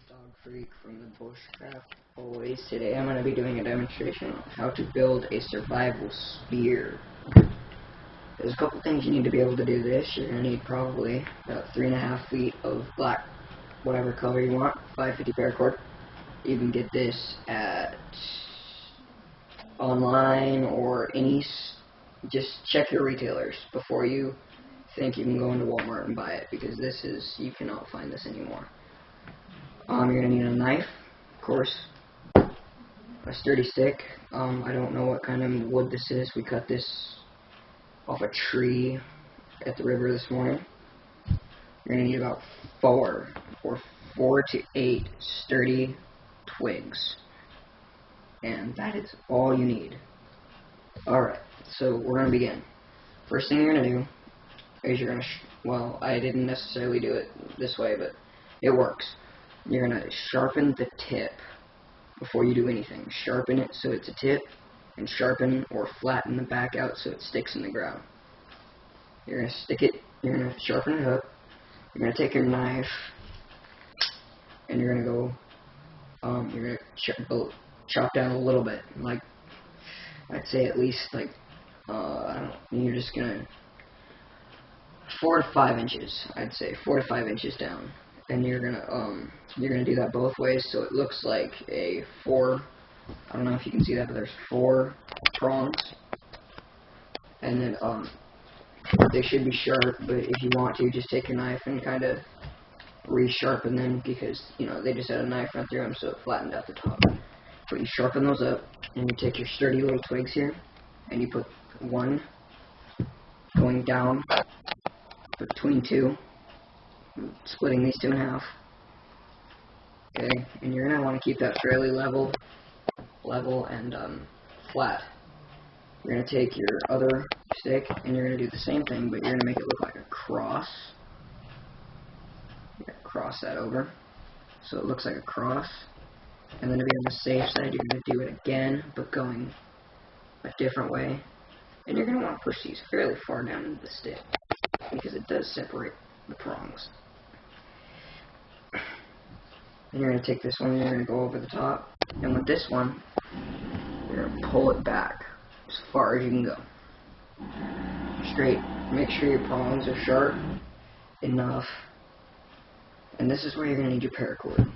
SOG Freak from the Bushcraft Boys. Today I'm going to be doing a demonstration on how to build a survival spear. There's a couple things you need to be able to do this. You're going to need probably about 3.5 feet of black, whatever color you want, 550 paracord. You can get this at online or just check your retailers before you think you can go into Walmart and buy it, because you cannot find this anymore. You're going to need a knife, of course, a sturdy stick. I don't know what kind of wood this is. We cut this off a tree at the river this morning. You're going to need about 4 to 8 sturdy twigs. And that is all you need. Alright, so we're going to begin. First thing you're going to do is you're going to, well, I didn't necessarily do it this way, but it works. You're going to sharpen the tip before you do anything. Sharpen it so it's a tip, and sharpen or flatten the back out so it sticks in the ground. You're going to stick it, you're going to sharpen it up, you're going to take your knife, and you're going to go, you're going to chop down a little bit, like, I'd say at least, like, I don't know, you're just going to, 4 to 5 inches, I'd say, 4 to 5 inches down. And you're gonna do that both ways, so it looks like a 4, I don't know if you can see that, but there's 4 prongs. And then, they should be sharp, but if you want to, just take your knife and kind of resharpen them, because, you know, they just had a knife run through them, so it flattened out the top. But you sharpen those up, and you take your sturdy little twigs here, and you put one going down between 2, splitting these 2 in half. Okay, and you're going to want to keep that fairly level and flat. You're going to take your other stick and you're going to do the same thing, but you're going to make it look like a cross. You're going to cross that over so it looks like a cross. And then to be on the safe side, you're going to do it again, but going a different way. And you're going to want to push these fairly far down into the stick, because it does separate the prongs. And you're going to take this one and you're going to go over the top, and with this one you're going to pull it back as far as you can go. Straight. Make sure your prongs are sharp enough, and this is where you're going to need your paracord.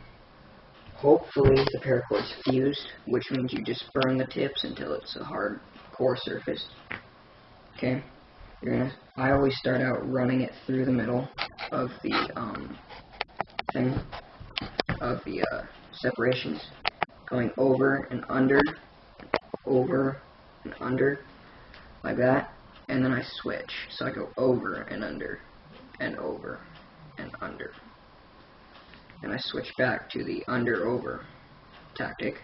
Hopefully the paracord's fused, which means you just burn the tips until it's a hard core surface. Okay? I always start out running it through the middle of the separations, going over and under, like that, and then I switch. So I go over and under, and over and under, and I switch back to the under-over tactic.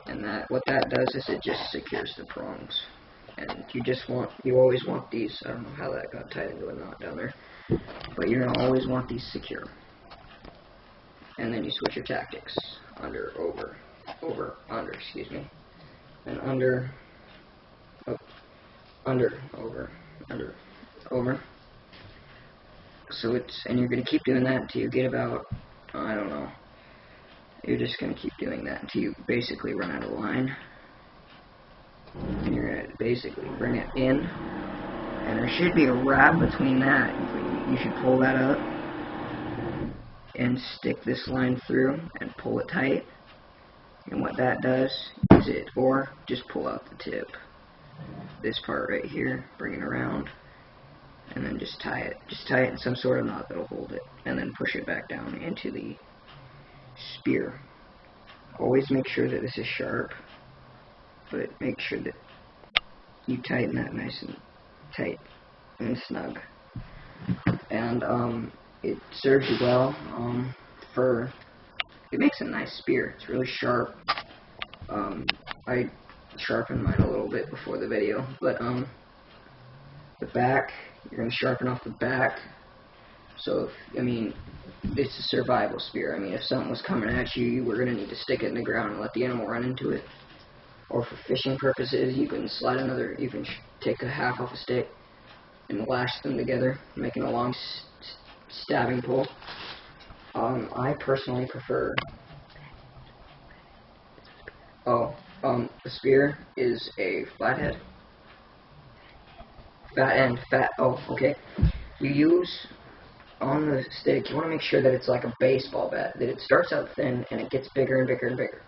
And what that does is it just secures the prongs. And you always want these, I don't know how that got tied into a knot down there, but you're going to always want these secure. And then you switch your tactics, under, over, under, excuse me, and under, over. So and you're going to keep doing that until you get about, I don't know, you're just going to keep doing that until you basically run out of line. And you're going to basically bring it in, and there should be a wrap between that. You should pull that up and stick this line through and pull it tight. And what that does is or just pull out the tip, this part right here, bring it around, and then just tie it. Just tie it in some sort of knot that'll hold it, and then push it back down into the spear. Always make sure that this is sharp, but make sure that you tighten that nice and tight and snug. And it serves you well. It makes a nice spear. It's really sharp. I sharpened mine a little bit before the video, but the back, you're going to sharpen off the back. So it's a survival spear. If something was coming at you, you were going to need to stick it in the ground and let the animal run into it. Or for fishing purposes, you can you can take a half off a stick and lash them together, making a long stabbing pole. I personally prefer. The spear is a flathead. Fat end, fat. Oh, okay. You use on the stick. You want to make sure that it's like a baseball bat. That it starts out thin and it gets bigger and bigger and bigger.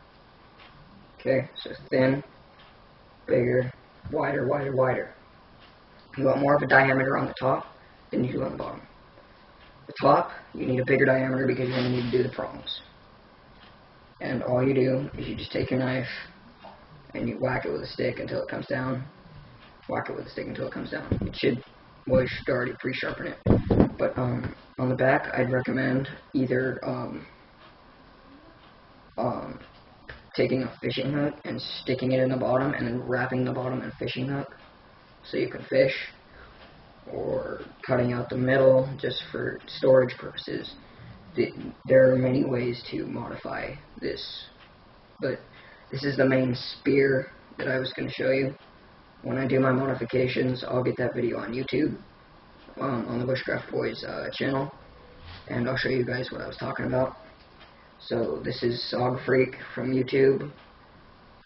Okay, so thin, bigger, wider, wider, wider. You want more of a diameter on the top than you do on the bottom. The top, you need a bigger diameter because you're going to need to do the prongs. And all you do is you just take your knife and you whack it with a stick until it comes down. Whack it with a stick until it comes down. It should, well, you should already pre-sharpen it. But on the back, I'd recommend either taking a fishing hook and sticking it in the bottom and then wrapping the bottom in a fishing hook so you can fish, or cutting out the middle just for storage purposes. There are many ways to modify this, but this is the main spear that I was going to show you. When I do my modifications, I'll get that video on YouTube, on the Bushcraft Boys channel, and I'll show you guys what I was talking about. So this is SOG Freak from YouTube,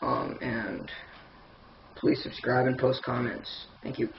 and please subscribe and post comments. Thank you.